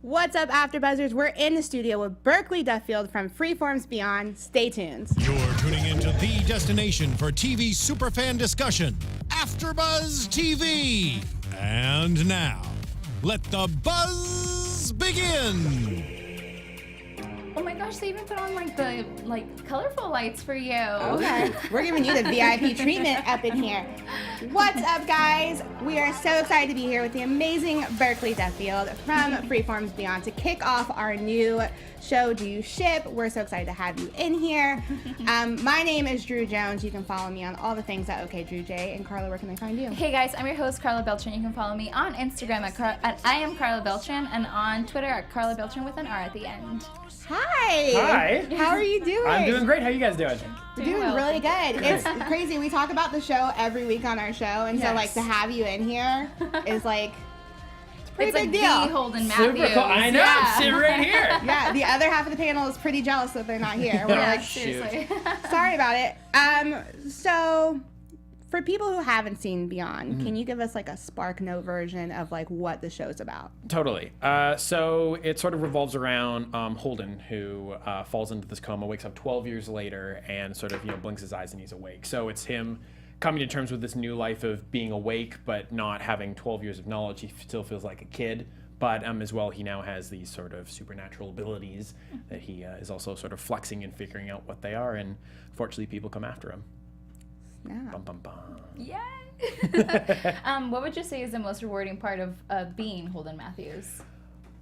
What's up, AfterBuzzers? We're in the studio with Burkley Duffield from Freeform's Beyond. Stay tuned. You're tuning into the destination for TV superfan discussion, AfterBuzz TV. And now, let the buzz begin. Oh my gosh, they even put on the colorful lights for you. Okay, we're giving you the VIP treatment up in here. What's up, guys? We are so excited to be here with the amazing Burkely Duffield from Freeform's Beyond to kick off our new show, Do You Ship? We're so excited to have you in here. My name is Drew Jones. You can follow me on all the things at OK Drew J. And Karla, where can they find you? Hey guys, I'm your host Karla Beltran. You can follow me on Instagram at I am Karla Beltran and on Twitter at Karla Beltran with an R at the end. Hi. Hi. How are you doing? I'm doing great. How are you guys doing? Doing well. really good. It's crazy. We talk about the show every week on our show, and so Yes. to have you in here is it's pretty big The deal. Holden Matthews. Super cool. I know. Yeah. I'm sitting right here. Yeah, the other half of the panel is pretty jealous that they're not here. We're Yeah, like, seriously. sorry about it. So for people who haven't seen Beyond, can you give us a Spark Note version of what the show's about? Totally. So it sort of revolves around Holden, who falls into this coma, wakes up 12 years later, and sort of blinks his eyes and he's awake. So it's him coming to terms with this new life of being awake, but not having 12 years of knowledge. He still feels like a kid. But as well, he now has these sort of supernatural abilities that he is also sort of flexing and figuring out what they are. And unfortunately, people come after him. Yeah. Bum, bum, bum. Yay! What would you say is the most rewarding part of being Holden Matthews?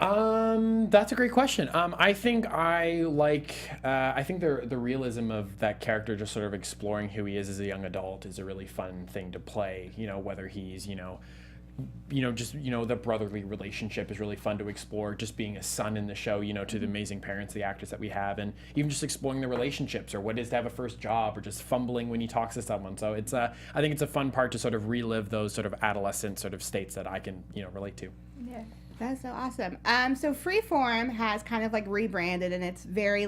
That's a great question. I think I think the realism of that character, just sort of exploring who he is as a young adult, is a really fun thing to play. Whether he's the brotherly relationship is really fun to explore. Just being a son in the show, to the amazing parents, the actors that we have, and even just exploring the relationships or what it is to have a first job or just fumbling when he talks to someone. So it's I think it's a fun part to sort of relive those sort of adolescent sort of states that I can relate to. Yeah. That's so awesome. So Freeform has kind of rebranded, and it's very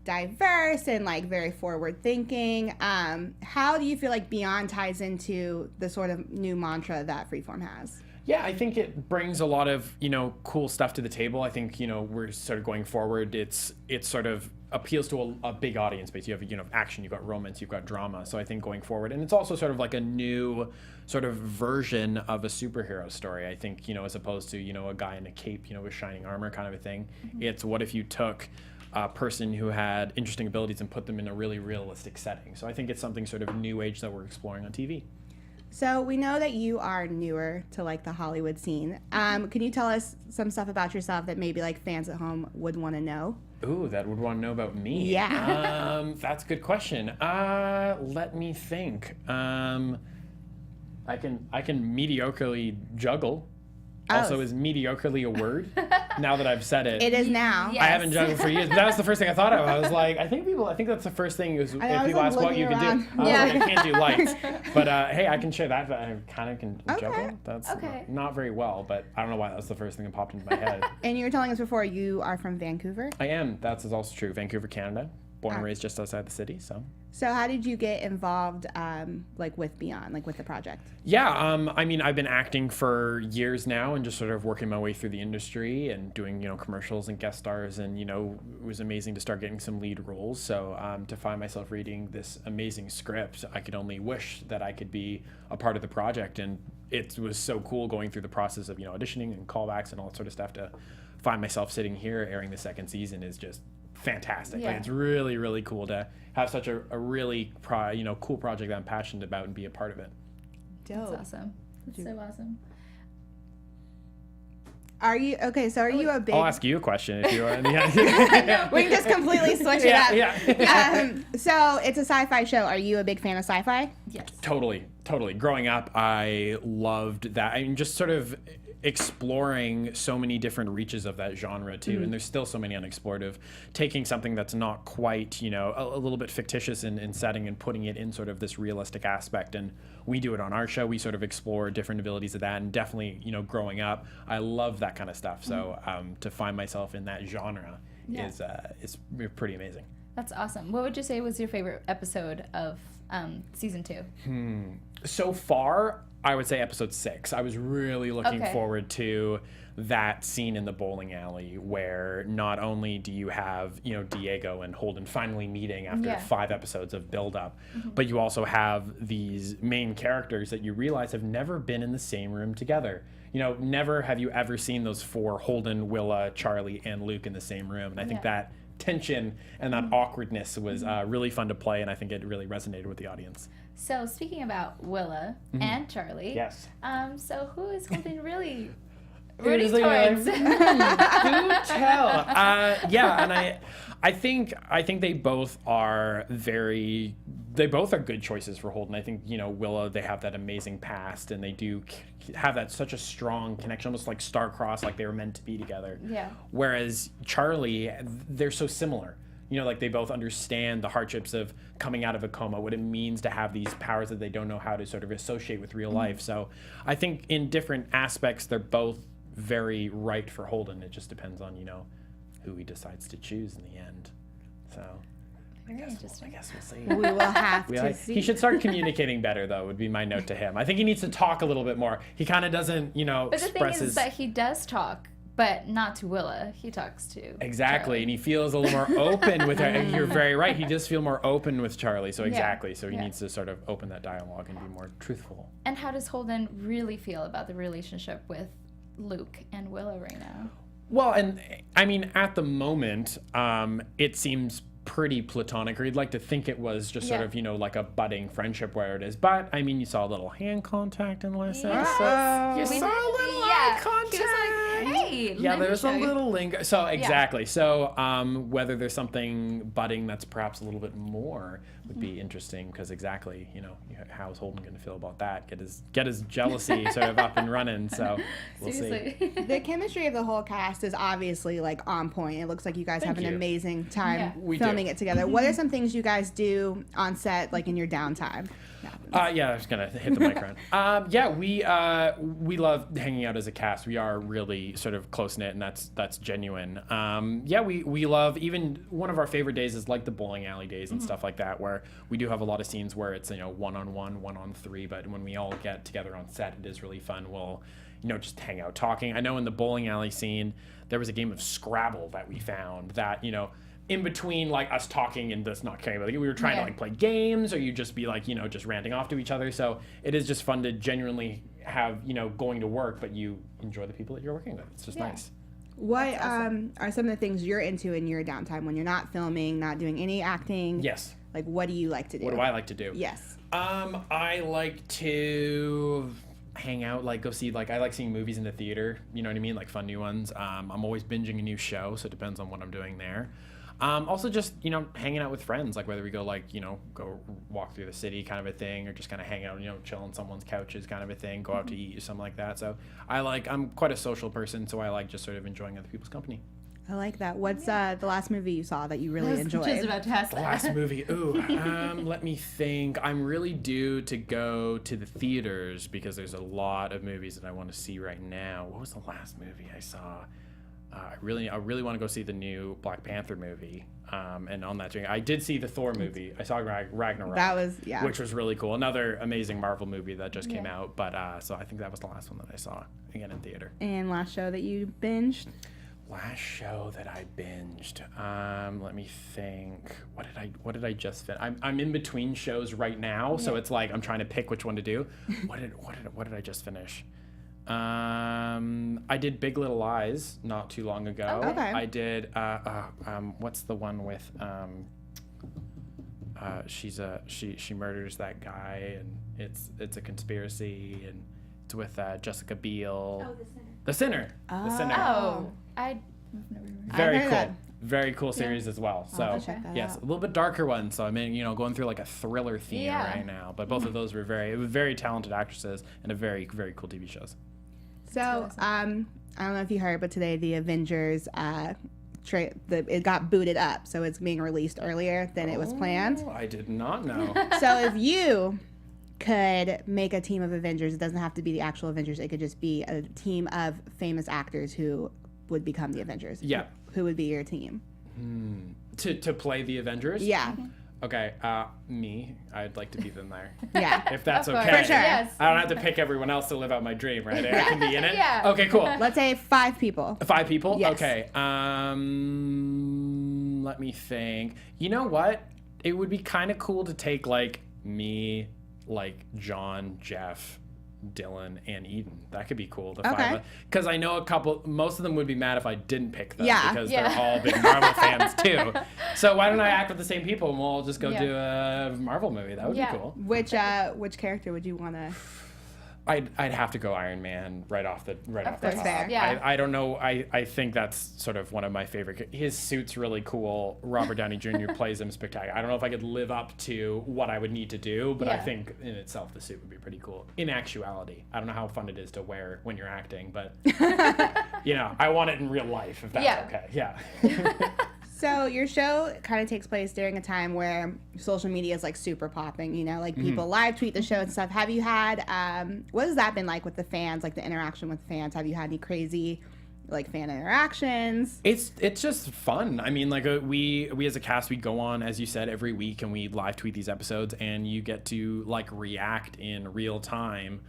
diverse and very forward thinking. How do you feel Beyond ties into the sort of new mantra that Freeform has? Yeah, I think it brings a lot of cool stuff to the table. I think we're sort of going forward. It sort of appeals to a big audience base. You have action, you've got romance, you've got drama. So I think going forward, and it's also sort of a new sort of version of a superhero story. I think as opposed to a guy in a cape with shining armor kind of a thing. Mm-hmm. It's what if you took a person who had interesting abilities and put them in a really realistic setting. So I think it's something sort of new age that we're exploring on TV. So we know that you are newer to the Hollywood scene. Can you tell us some stuff about yourself that maybe fans at home would want to know? Ooh, that would want to know about me. Yeah. That's a good question. Let me think. I can mediocrely juggle. Also, is mediocrely a word? Now that I've said it. It is now. Yes. I haven't juggled for years, but that was the first thing I thought of. I was like, I think that's the first thing is if people ask what you can do. I was like, I can't do lights. But hey, I can share that. I kind of can juggle. That's Okay. not very well, but I don't know why that was the first thing that popped into my head. And you were telling us before you are from Vancouver? I am. That's also true. Vancouver, Canada. Born and raised just outside the city, so. So how did you get involved with Beyond, with the project? Yeah, I mean, I've been acting for years now and just sort of working my way through the industry and doing, commercials and guest stars, and, it was amazing to start getting some lead roles. So to find myself reading this amazing script, I could only wish that I could be a part of the project. And it was so cool going through the process of, auditioning and callbacks and all that sort of stuff. To find myself sitting here airing the second season is just fantastic. Yeah. It's really, really cool to have such a really cool project that I'm passionate about and be a part of it. Dope. That's awesome. That's so awesome. Are you okay? So are you a big? I'll ask you a question if you are. We can just completely switch it up. Yeah. So it's a sci-fi show. Are you a big fan of sci-fi? Yes. Totally. Growing up, I loved that. I mean, just sort of exploring so many different reaches of that genre too, and there's still so many unexplored, of taking something that's not quite a little bit fictitious in setting and putting it in sort of this realistic aspect. And we do it on our show. We sort of explore different abilities of that, and definitely growing up, I love that kind of stuff. So to find myself in that genre is pretty amazing. That's awesome. What would you say was your favorite episode of season 2? So far, I would say episode 6. I was really looking Okay. forward to that scene in the bowling alley where not only do you have, you know, Diego and Holden finally meeting after Yeah. 5 episodes of build-up, but you also have these main characters that you realize have never been in the same room together. You know, never have you ever seen those 4, Holden, Willa, Charlie, and Luke in the same room. And I think Yeah. that tension and that awkwardness was really fun to play, and I think it really resonated with the audience. So speaking about Willa and Charlie, Yes. so who is Holden really Rooting rooting towards? Do tell. Yeah, and I think they both are good choices for Holden. I think, you know, Willa, they have that amazing past, and they do have that such a strong connection, almost like star-crossed, like they were meant to be together. Yeah. Whereas Charlie, they're so similar. You know, like they both understand the hardships of coming out of a coma, what it means to have these powers that they don't know how to sort of associate with real life. So I think in different aspects, they're both very right for Holden. It just depends on, you know, who he decides to choose in the end. So Very I interesting. guess we'll see. We will have to see. He should start communicating better, though, would be my note to him. I think he needs to talk a little bit more. He kind of doesn't, you know, But the thing express is his... that he does talk, but not to Willa. He talks to Exactly, Charlie. and he feels a little more open with her. And you're very right. He does feel more open with Charlie. So Yeah. exactly. So he Yeah. needs to sort of open that dialogue and be more truthful. And how does Holden really feel about the relationship with Luke and Willa right now? Well, and I mean, at the moment, it seems pretty platonic, or you'd like to think it was just sort Yeah. of, you know, like a budding friendship where it is. But I mean, you saw a little hand contact in the last Yes. episode. You We saw a did- little yeah. eye contact. He was like, hey, Yeah, let me there's show a you. little linger. So exactly. So whether there's something budding that's perhaps a little bit more would be interesting, because exactly, you know, how is Holden going to feel about that? Get his jealousy sort of up and running. So we'll see. Seriously. The chemistry of the whole cast is obviously like on point. It looks like you guys have an you. amazing time Yeah. We filming do. it together. What are some things you guys do on set, like in your downtime? Yeah, I was gonna hit the mic around. Yeah, we love hanging out as a cast. We are really sort of close knit, and that's genuine. Yeah, we love, even one of our favorite days is like the bowling alley days and stuff like that, where we do have a lot of scenes where it's, you know, 1-on-1, 1-on-3. But when we all get together on set, it is really fun. We'll, you know, just hang out talking. I know in the bowling alley scene, there was a game of Scrabble that we found that, you know, in between like us talking and just not caring about it, we were trying to Yeah. like play games, or you just be like, you know, just ranting off to each other. So it is just fun to genuinely have, you know, going to work, but you enjoy the people that you're working with. It's just Yeah. nice. What are some of the things you're into in your downtime when you're not filming, not doing any acting? Yes. Like, what do you like to do? What do I like to do? Yes. I like to hang out, like go see, like I like seeing movies in the theater, you know what I mean, like fun new ones. I'm always binging a new show, so it depends on what I'm doing there. Also just, you know, hanging out with friends, like whether we go like, you know, go walk through the city kind of a thing, or just kind of hang out, you know, chill on someone's couches kind of a thing, go out to eat or something like that. So I'm quite a social person, so I like just sort of enjoying other people's company. I like that. What's the last movie you saw that you really enjoyed? Just about to ask The that. last movie, let me think. I'm really due to go to the theaters because there's a lot of movies that I want to see right now. What was the last movie I saw? I really want to go see the new Black Panther movie. And on that, I did see the Thor movie. I saw Ragnarok. That was, yeah. Which was really cool. Another amazing Marvel movie that just came Yeah. out. But so I think that was the last one that I saw again in theater. And last show that you binged? Last show that I binged. Let me think. What did I just finish? I'm in between shows right now, so it's like I'm trying to pick which one to do. What did I just finish? I did Big Little Lies not too long ago. Oh, okay. I did what's the one with she murders that guy, and it's a conspiracy, and it's with Jessica Biel. Oh, The Sinner. The Sinner. Oh, I've never. Very heard cool. that. Very cool series as well. So have to check that yes, out. a little bit darker one. So I mean, you know, going through like a thriller theme Yeah. right now. But both of those were very talented actresses and a very cool TV shows. So, I don't know if you heard, but today the Avengers, it got booted up, so it's being released earlier than it was planned. Oh, I did not know. So if you could make a team of Avengers, it doesn't have to be the actual Avengers. It could just be a team of famous actors who would become the Avengers. Yeah. Who would be your team? To play the Avengers. Yeah. Okay, me. I'd like to be in there. Yeah. If that's Of course. okay. For sure. Yes. I don't have to pick everyone else to live out my dream, right? I can be in it? Yeah. Okay, cool. Let's say 5 people. 5 people? Yes. Okay. Let me think. You know what? It would be kind of cool to take, like, me, like, John, Jeff, Dylan, and Eden. That could be cool. The 5 Okay. of us. Because I know most of them would be mad if I didn't pick them. Yeah. Because Yeah. they're all big Marvel fans, too. So why don't I act with the same people and we'll all just go Yeah. do a Marvel movie? That would Yeah. be cool. Which character would you want to? I'd have to go Iron Man right off the top. That's fair. Yeah. I don't know. I think that's sort of one of my favorite. His suit's really cool. Robert Downey Jr. plays him spectacular. I don't know if I could live up to what I would need to do, but I Yeah. think in itself the suit would be pretty cool. In actuality, I don't know how fun it is to wear when you're acting, but you know, I want it in real life if that's Yeah. okay. Yeah. So your show kind of takes place during a time where social media is like super popping, you know, like people live tweet the show and stuff. Have you had, what has that been like with the fans, like the interaction with the fans? Have you had any crazy like fan interactions? It's just fun. I mean, like we as a cast, we go on, as you said, every week and we live tweet these episodes, and you get to like react in real time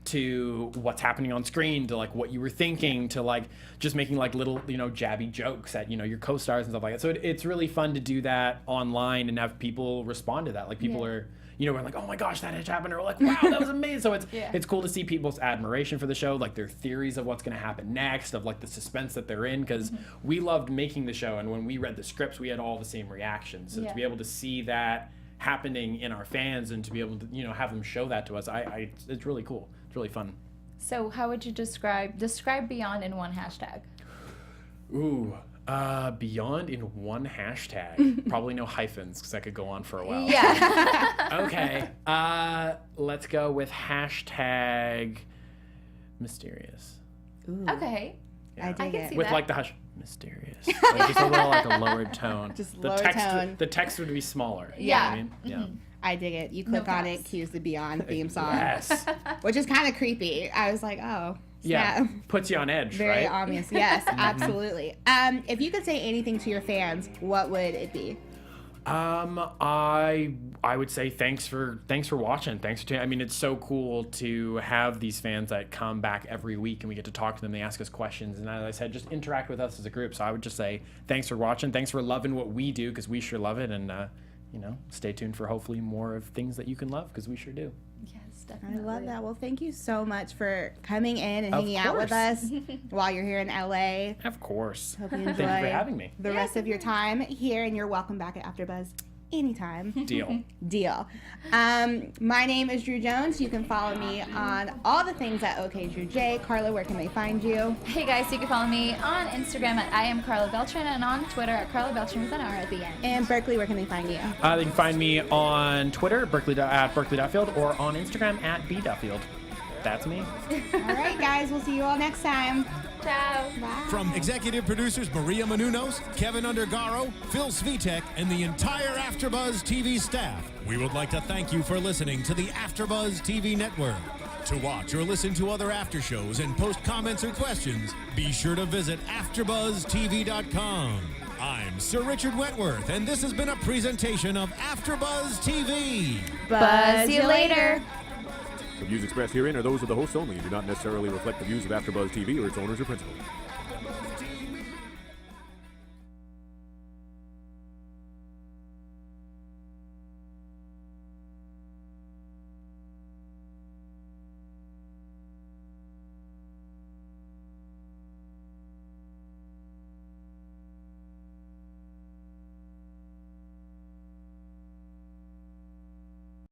to what's happening on screen, to like what you were thinking, to like just making like little, you know, jabby jokes at, you know, your co-stars and stuff like that. So it's really fun to do that online and have people respond to that. Like people are, you know, we're like, oh my gosh, that just happened, or like, wow, that was amazing. So it's cool to see people's admiration for the show, like their theories of what's going to happen next, of like the suspense that they're in, because we loved making the show, and when we read the scripts, we had all the same reactions. So to be able to see that happening in our fans and to be able to, you know, have them show that to us, it's really cool. It's really fun. So how would you describe Beyond in one hashtag? Ooh. Beyond in one hashtag. Probably no hyphens, because that could go on for a while. Yeah. Okay. Let's go with hashtag mysterious. Okay. I I dig can it. see With that. like the hush, mysterious. Like just a little like a lowered tone. Just the lower text, tone. The text would be smaller. You know Yeah. what I mean? Yeah. I dig it. You click on it, caps. cues the Beyond theme song, Yes. which is kind of creepy. I was like, oh, Yeah. snap. Puts you on edge, Very right? obvious. Yes, absolutely. If you could say anything to your fans, what would it be? I would say thanks for watching. Thanks for I mean, it's so cool to have these fans that come back every week and we get to talk to them. They ask us questions, and as I said, just interact with us as a group. So I would just say thanks for watching. Thanks for loving what we do, because we sure love it. And you know, stay tuned for hopefully more of things that you can love, because we sure do. Yes, I definitely. love that. Well, thank you so much for coming in and Of hanging out with course. us while you're here in LA. Of course. Hope you Thank you for enjoy having me. the rest of your time here, and you're welcome back at AfterBuzz anytime. Deal. Deal. My name is Drew Jones. You can follow me on all the things at OKDrewJ. Karla, where can they find you? Hey guys, you can follow me on Instagram at I am Karla Beltran, and on Twitter at Karla Beltran with an R at the end. And Burkley, where can they find you? They can find me on Twitter, at Burkley Duffield, or on Instagram at Duffield. That's me. All right, guys. We'll see you all next time. Ciao. Bye. From executive producers Maria Menounos, Kevin Undergaro, Phil Svitek, and the entire AfterBuzz TV staff, we would like to thank you for listening to the AfterBuzz TV network. To watch or listen to other after shows and post comments or questions, be sure to visit AfterBuzzTV.com. I'm Sir Richard Wentworth, and this has been a presentation of AfterBuzz TV. Buzz you later. The views expressed herein are those of the hosts only and do not necessarily reflect the views of AfterBuzz TV or its owners or principals.